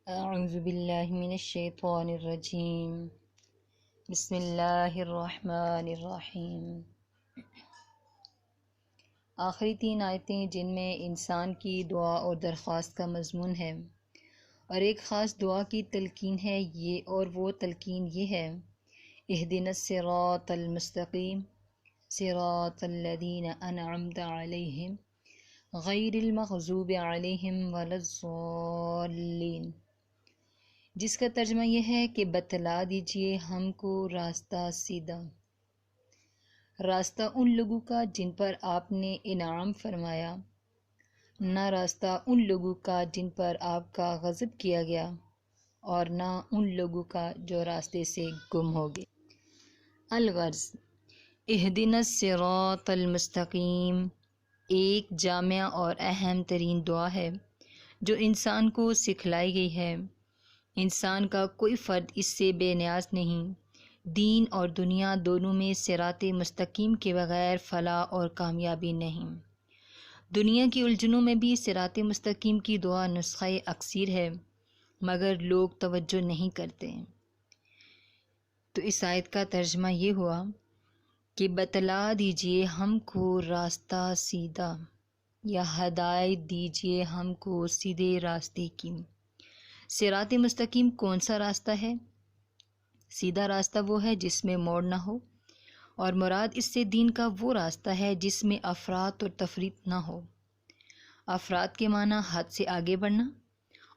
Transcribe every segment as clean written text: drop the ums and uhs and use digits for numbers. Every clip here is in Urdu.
اعوذ باللہ من الشیطان الرجیم بسم اللہ الرحمن الرحیم۔ آخری 3 آیتیں جن میں انسان کی دعا اور درخواست کا مضمون ہے اور ایک خاص دعا کی تلقین ہے اور وہ تلقین یہ ہے: اہدنا الصراط المستقیم صراط الذین انعمت علیہم غیر المغضوب علیہم ولا الضالین، جس کا ترجمہ یہ ہے کہ بتلا دیجئے ہم کو راستہ سیدھا، راستہ ان لوگوں کا جن پر آپ نے انعام فرمایا، نہ راستہ ان لوگوں کا جن پر آپ کا غضب کیا گیا، اور نہ ان لوگوں کا جو راستے سے گم ہو گئے۔ الغرض، اہدنا الصراط المستقیم ایک جامع اور اہم ترین دعا ہے جو انسان کو سکھلائی گئی ہے۔ انسان کا کوئی فرد اس سے بے نیاز نہیں۔ دین اور دنیا دونوں میں صراط مستقیم کے بغیر فلاح اور کامیابی نہیں۔ دنیا کی الجھنوں میں بھی صراط مستقیم کی دعا نسخہ اکسیر ہے، مگر لوگ توجہ نہیں کرتے۔ تو اس آیت کا ترجمہ یہ ہوا کہ بتلا دیجئے ہم کو راستہ سیدھا، یا ہدایت دیجئے ہم کو سیدھے راستے کی۔ صراط مستقیم کون سا راستہ ہے؟ سیدھا راستہ وہ ہے جس میں موڑ نہ ہو، اور مراد اس سے دین کا وہ راستہ ہے جس میں افراط اور تفریط نہ ہو۔ افراط کے معنی حد سے آگے بڑھنا،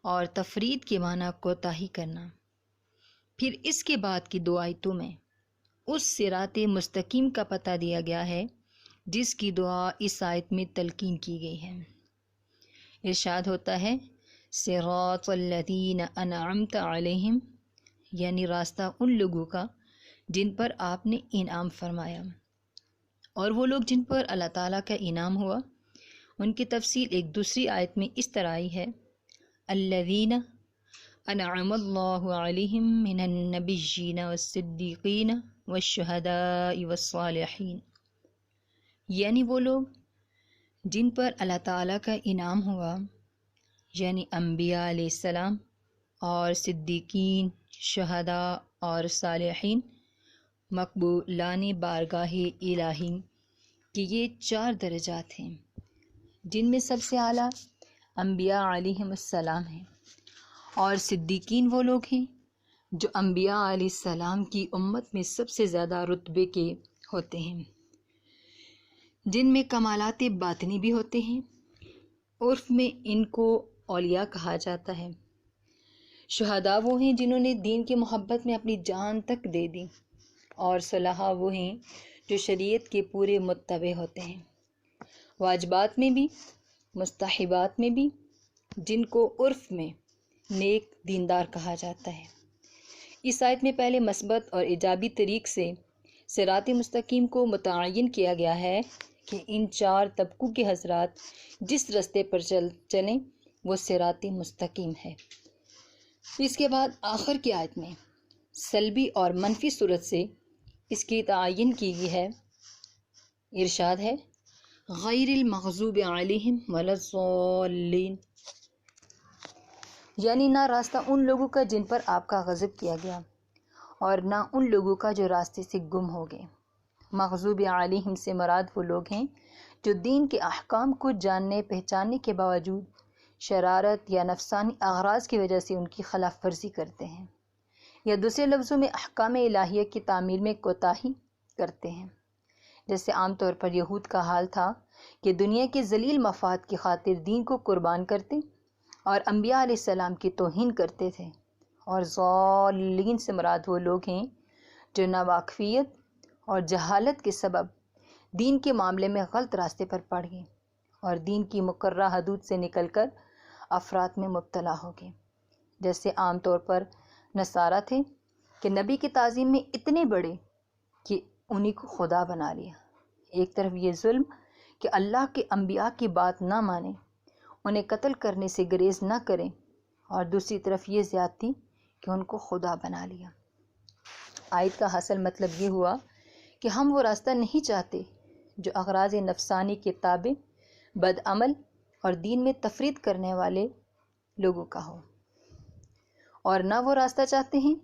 اور تفریط کے معنی کوتاہی کرنا۔ پھر اس کے بعد کی 2 آیتوں میں اس صراط مستقیم کا پتہ دیا گیا ہے جس کی دعا اس آیت میں تلقین کی گئی ہے۔ ارشاد ہوتا ہے: صراط الذین انعمت علیہم، یعنی راستہ ان لوگوں کا جن پر آپ نے انعام فرمایا۔ اور وہ لوگ جن پر اللہ تعالیٰ کا انعام ہوا، ان کی تفصیل ایک دوسری آیت میں اس طرح آئی ہے: الذین انعم اللہ علیہم من النبیین والصدیقین والشہداء والصالحین، یعنی وہ لوگ جن پر اللہ تعالیٰ کا انعام ہوا، یعنی انبیاء علیہ السلام اور صدیقین، شہداء اور صالحین، مقبولان بارگاہ الہی کہ یہ 4 درجات ہیں جن میں سب سے اعلیٰ انبیاء علیہم السلام ہیں، اور صدیقین وہ لوگ ہیں جو انبیاء علیہ السلام کی امت میں سب سے زیادہ رتبے کے ہوتے ہیں، جن میں کمالات باطنی بھی ہوتے ہیں۔ عرف میں ان کو اولیاء کہا جاتا ہے۔ شہداء وہ ہیں جنہوں نے دین کی محبت میں اپنی جان تک دے دی، اور صلحاء وہ ہیں جو شریعت کے پورے متبع ہوتے ہیں، واجبات میں بھی مستحبات میں بھی، جن کو عرف میں نیک دیندار کہا جاتا ہے۔ اس آیت میں پہلے مثبت اور ایجابی طریق سے صراط مستقیم کو متعین کیا گیا ہے کہ ان 4 طبقوں کے حضرات جس راستے پر چلیں وہ صراط مستقیم ہے۔ اس کے بعد آخر کی آیت میں سلبی اور منفی صورت سے اس کی تعین کی گئی ہے۔ ارشاد ہے: غیر المغضوب علیہم ولا الضالین، یعنی نہ راستہ ان لوگوں کا جن پر آپ کا غضب کیا گیا، اور نہ ان لوگوں کا جو راستے سے گم ہو گئے۔ مغضوب علیہم سے مراد وہ لوگ ہیں جو دین کے احکام کو جاننے پہچاننے کے باوجود شرارت یا نفسانی اغراض کی وجہ سے ان کی خلاف ورزی کرتے ہیں، یا دوسرے لفظوں میں احکام الہیہ کی تعمیل میں کوتاہی کرتے ہیں، جیسے عام طور پر یہود کا حال تھا کہ دنیا کے ذلیل مفاد کی خاطر دین کو قربان کرتے اور انبیاء علیہ السلام کی توہین کرتے تھے۔ اور ضالین سے مراد وہ لوگ ہیں جو ناواقفیت اور جہالت کے سبب دین کے معاملے میں غلط راستے پر پڑ گئے اور دین کی مقررہ حدود سے نکل کر افراط میں مبتلا ہو گئے، جیسے عام طور پر نصارہ تھے کہ نبی کی تعظیم میں اتنے بڑے کہ انہی کو خدا بنا لیا۔ ایک طرف یہ ظلم کہ اللہ کے انبیاء کی بات نہ مانیں، انہیں قتل کرنے سے گریز نہ کریں، اور دوسری طرف یہ زیادتی کہ ان کو خدا بنا لیا۔ آیت کا حاصل مطلب یہ ہوا کہ ہم وہ راستہ نہیں چاہتے جو اغراض نفسانی کے تابع، بد عمل اور دین میں تفریط کرنے والے لوگوں کا ہو۔ اور نہ وہ راستہ چاہتے ہیں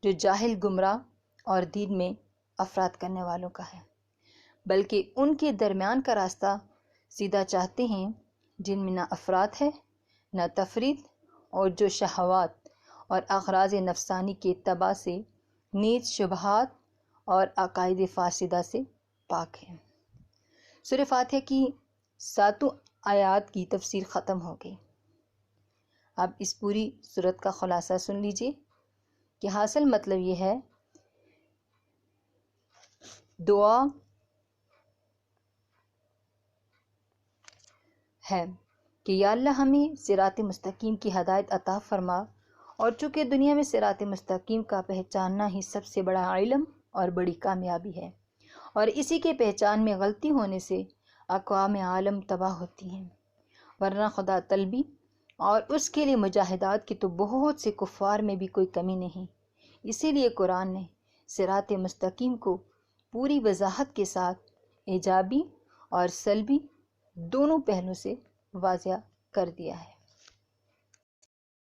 جو جاہل گمراہ اور دین میں افراد کرنے والوں کا ہے، بلکہ ان کے درمیان کا راستہ سیدھا چاہتے ہیں جن میں نہ افراد ہے نہ تفرید، اور جو شہوات اور اغراض نفسانی کے اتباع سے نیز شبہات اور عقائد فاسدہ سے پاک ہے۔ سورہ فاتحہ کی 7 آیات کی تفسیر ختم ہو گئی۔ اب اس پوری سورت کا خلاصہ سن لیجئے کہ حاصل مطلب یہ ہے، دعا ہے کہ یا اللہ ہمیں صراط مستقیم کی ہدایت عطا فرما، اور چونکہ دنیا میں صراط مستقیم کا پہچاننا ہی سب سے بڑا علم اور بڑی کامیابی ہے، اور اسی کے پہچان میں غلطی ہونے سے اقوام عالم تباہ ہوتی ہیں، ورنہ خدا طلبی اور اس کے لیے مجاہدات کی تو بہت سے کفار میں بھی کوئی کمی نہیں۔ اسی لیے قرآن نے صراط مستقیم کو پوری وضاحت کے ساتھ ایجابی اور سلبی دونوں پہلو سے واضح کر دیا ہے۔